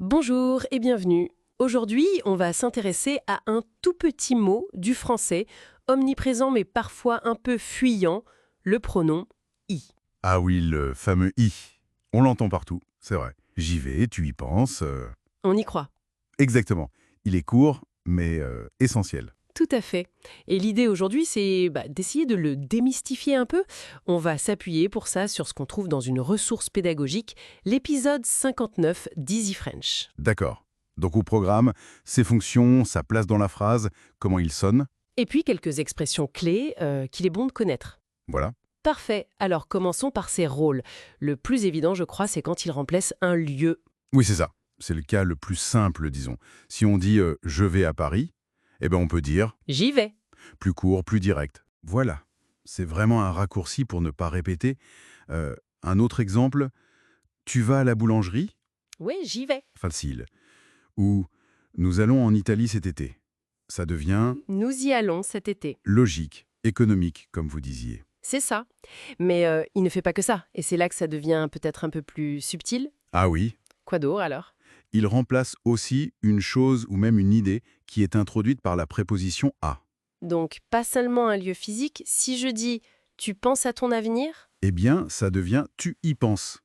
Bonjour et bienvenue. Aujourd'hui, on va s'intéresser à un tout petit mot du français, omniprésent mais parfois un peu fuyant, le pronom i. Ah oui, le fameux i. On l'entend partout, c'est vrai. J'y vais, tu y penses. On y croit. Exactement. Il est court, mais essentiel. Tout à fait. Et l'idée aujourd'hui, c'est d'essayer de le démystifier un peu. On va s'appuyer pour ça sur ce qu'on trouve dans une ressource pédagogique, l'épisode 59 d'Easy French. D'accord. Donc au programme, ses fonctions, sa place dans la phrase, comment il sonne. Et puis quelques expressions clés qu'il est bon de connaître. Voilà. Parfait. Alors commençons par ses rôles. Le plus évident, je crois, c'est quand il remplace un lieu. Oui, c'est ça. C'est le cas le plus simple, disons. Si on dit je vais à Paris », eh ben on peut dire J'y vais. plus court, plus direct. Voilà. C'est vraiment un raccourci pour ne pas répéter. Un autre exemple, tu vas à la boulangerie. Oui, j'y vais. Facile. Ou nous allons en Italie cet été. Ça devient Nous y allons cet été. logique, économique, comme vous disiez. C'est ça. Mais il ne fait pas que ça. Et c'est là que ça devient peut-être un peu plus subtil. Ah oui, Quoi d'autre alors? il remplace aussi une chose ou même une idée qui est introduite par la préposition à. Donc, pas seulement un lieu physique. Si je dis « tu penses à ton avenir », Eh bien, ça devient tu y penses.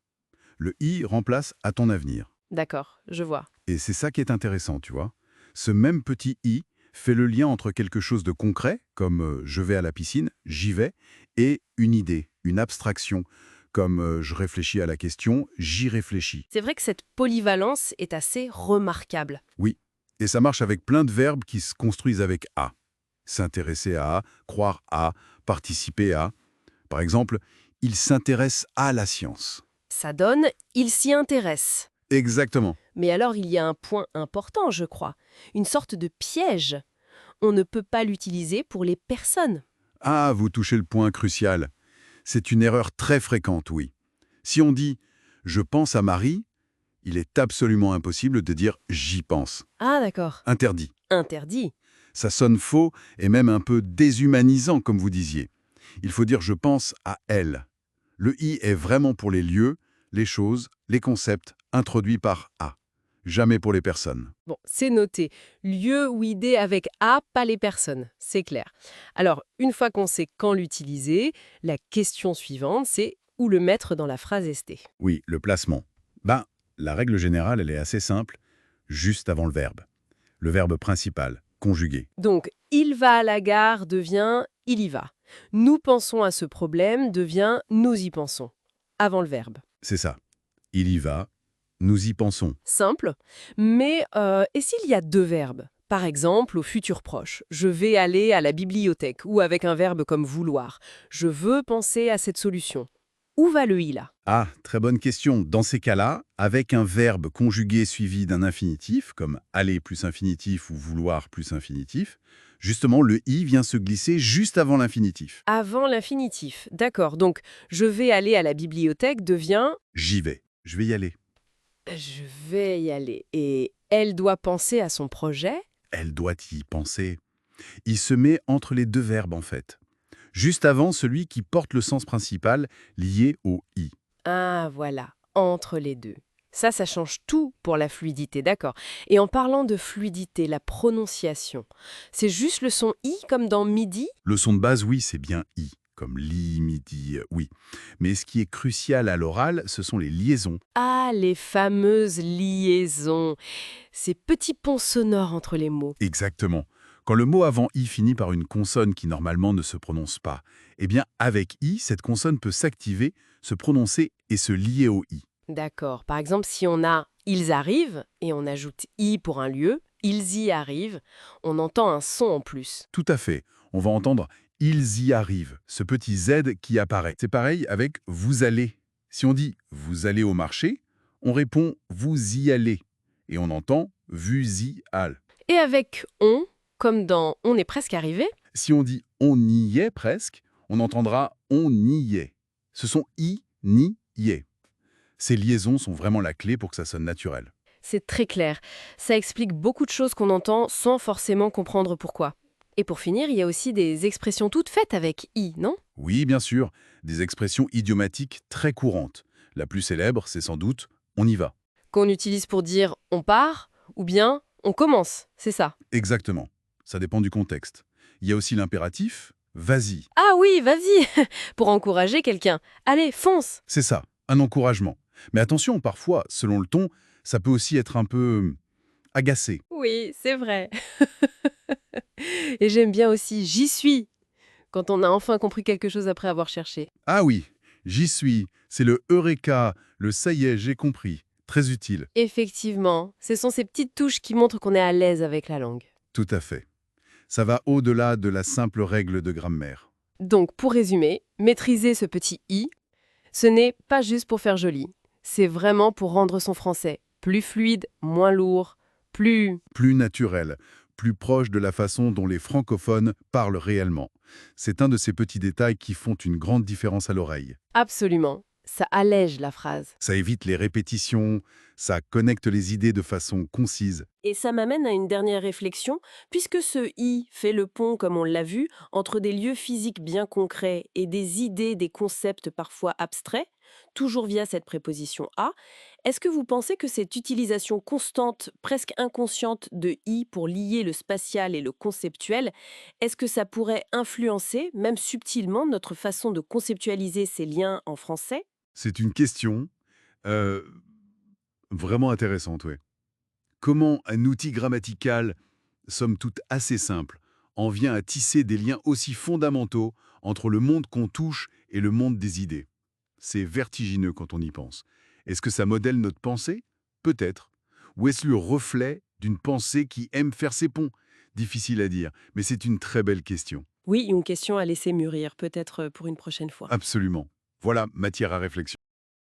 Le i remplace à ton avenir. d'accord, je vois. Et c'est ça qui est intéressant, tu vois. Ce même petit i fait le lien entre quelque chose de concret, comme je vais à la piscine, j'y vais, et une idée, une abstraction, comme je réfléchis à la question, j'y réfléchis. C'est vrai que cette polyvalence est assez remarquable. Oui, et ça marche avec plein de verbes qui se construisent avec à. S'intéresser à, croire à, participer à. Par exemple, il s'intéresse à la science. Ça donne « il s'y intéresse ». Exactement. Mais alors, il y a un point important, je crois. Une sorte de piège. On ne peut pas l'utiliser pour les personnes. Ah, vous touchez le point crucial. C'est une erreur très fréquente, oui. Si on dit « je pense à Marie », il est absolument impossible de dire « j'y pense Ah, d'accord. ». Interdit. Interdit. Ça sonne faux et même un peu déshumanisant, comme vous disiez. Il faut dire « je pense à elle ». Le « i » est vraiment pour les lieux, les choses, les concepts introduits par « a ». Jamais pour les personnes. Bon, c'est noté. Lieu ou idée avec A, pas les personnes. C'est clair. Alors, une fois qu'on sait quand l'utiliser, la question suivante, c'est où le mettre dans la phrase ST. Oui, le placement. La règle générale, elle est assez simple, juste avant le verbe. Le verbe principal, conjugué. Donc, il va à la gare devient il y va. Nous pensons à ce problème devient nous y pensons. Avant le verbe. C'est ça. Il y va, nous y pensons. Simple. Mais et s'il y a deux verbes? Par exemple, au futur proche, je vais aller à la bibliothèque, ou avec un verbe comme vouloir. Je veux penser à cette solution. Où va le i là? Ah, très bonne question. Dans ces cas-là, avec un verbe conjugué suivi d'un infinitif, comme aller plus infinitif ou vouloir plus infinitif, justement, le i vient se glisser juste avant l'infinitif. Avant l'infinitif. D'accord. Donc, je vais aller à la bibliothèque devient J'y vais. Je vais y aller. je vais y aller. Et elle doit penser à son projet? Elle doit y penser. Il se met entre les deux verbes, en fait. Juste avant celui qui porte le sens principal lié au i. Ah, voilà. Entre les deux. Ça change tout pour la fluidité, d'accord. Et en parlant de fluidité, la prononciation, c'est juste le son i comme dans midi? Le son de base, oui, c'est bien i, comme li, midi, oui. Mais ce qui est crucial à l'oral, ce sont les liaisons. Ah, les fameuses liaisons. Ces petits ponts sonores entre les mots. Exactement. Quand le mot avant i finit par une consonne qui normalement ne se prononce pas, eh bien avec i, cette consonne peut s'activer, se prononcer et se lier au i. D'accord. Par exemple, si on a ils arrivent et on ajoute i pour un lieu, ils y arrivent, on entend un son en plus. Tout à fait. On va entendre ils y arrivent, ce petit z qui apparaît. C'est pareil avec vous allez. Si on dit vous allez au marché, on répond vous y allez et on entend vous y all. Et avec on, comme dans on est presque arrivé, Si on dit on y est presque, on entendra on y est. Ce sont i, ni, y est. Ces liaisons sont vraiment la clé pour que ça sonne naturel. c'est très clair. Ça explique beaucoup de choses qu'on entend sans forcément comprendre pourquoi. Et pour finir, il y a aussi des expressions toutes faites avec i, non? Oui, bien sûr, des expressions idiomatiques très courantes. La plus célèbre, c'est sans doute on y va. qu'on utilise pour dire « on part » ou bien « on commence », c'est ça? Exactement. Ça dépend du contexte. Il y a aussi l'impératif « vas-y ». Ah oui, vas-y pour encourager quelqu'un. Allez, fonce. C'est ça, un encouragement. Mais attention, parfois, selon le ton, ça peut aussi être un peu agacé. Oui, c'est vrai. Et j'aime bien aussi « j'y suis » quand on a enfin compris quelque chose après avoir cherché. Ah oui, j'y suis, c'est le eureka, le ça y est, j'ai compris. Très utile, Effectivement, ce sont ces petites touches qui montrent qu'on est à l'aise avec la langue. tout à fait. Ça va au-delà de la simple règle de grammaire. Donc, pour résumer, maîtriser ce petit « i », ce n'est pas juste pour faire joli. C'est vraiment pour rendre son français plus fluide, moins lourd, plus... Plus naturel, plus proche de la façon dont les francophones parlent réellement. C'est un de ces petits détails qui font une grande différence à l'oreille. Absolument. Ça allège la phrase. Ça évite les répétitions, ça connecte les idées de façon concise. Et ça m'amène à une dernière réflexion, puisque ce « i » fait le pont, comme on l'a vu, entre des lieux physiques bien concrets et des idées, des concepts parfois abstraits, toujours via cette préposition « à », est-ce que vous pensez que cette utilisation constante, presque inconsciente de « i » pour lier le spatial et le conceptuel, est-ce que ça pourrait influencer, même subtilement, notre façon de conceptualiser ces liens en français? C'est une question euh, vraiment intéressante, oui. Comment un outil grammatical, somme toute assez simple, en vient à tisser des liens aussi fondamentaux entre le monde qu'on touche et le monde des idées? C'est vertigineux quand on y pense. Est-ce que ça modèle notre pensée? Peut-être. Ou est-ce le reflet d'une pensée qui aime faire ses ponts? Difficile à dire, mais c'est une très belle question. Oui, une question à laisser mûrir, peut-être pour une prochaine fois. Absolument. Voilà, matière à réflexion.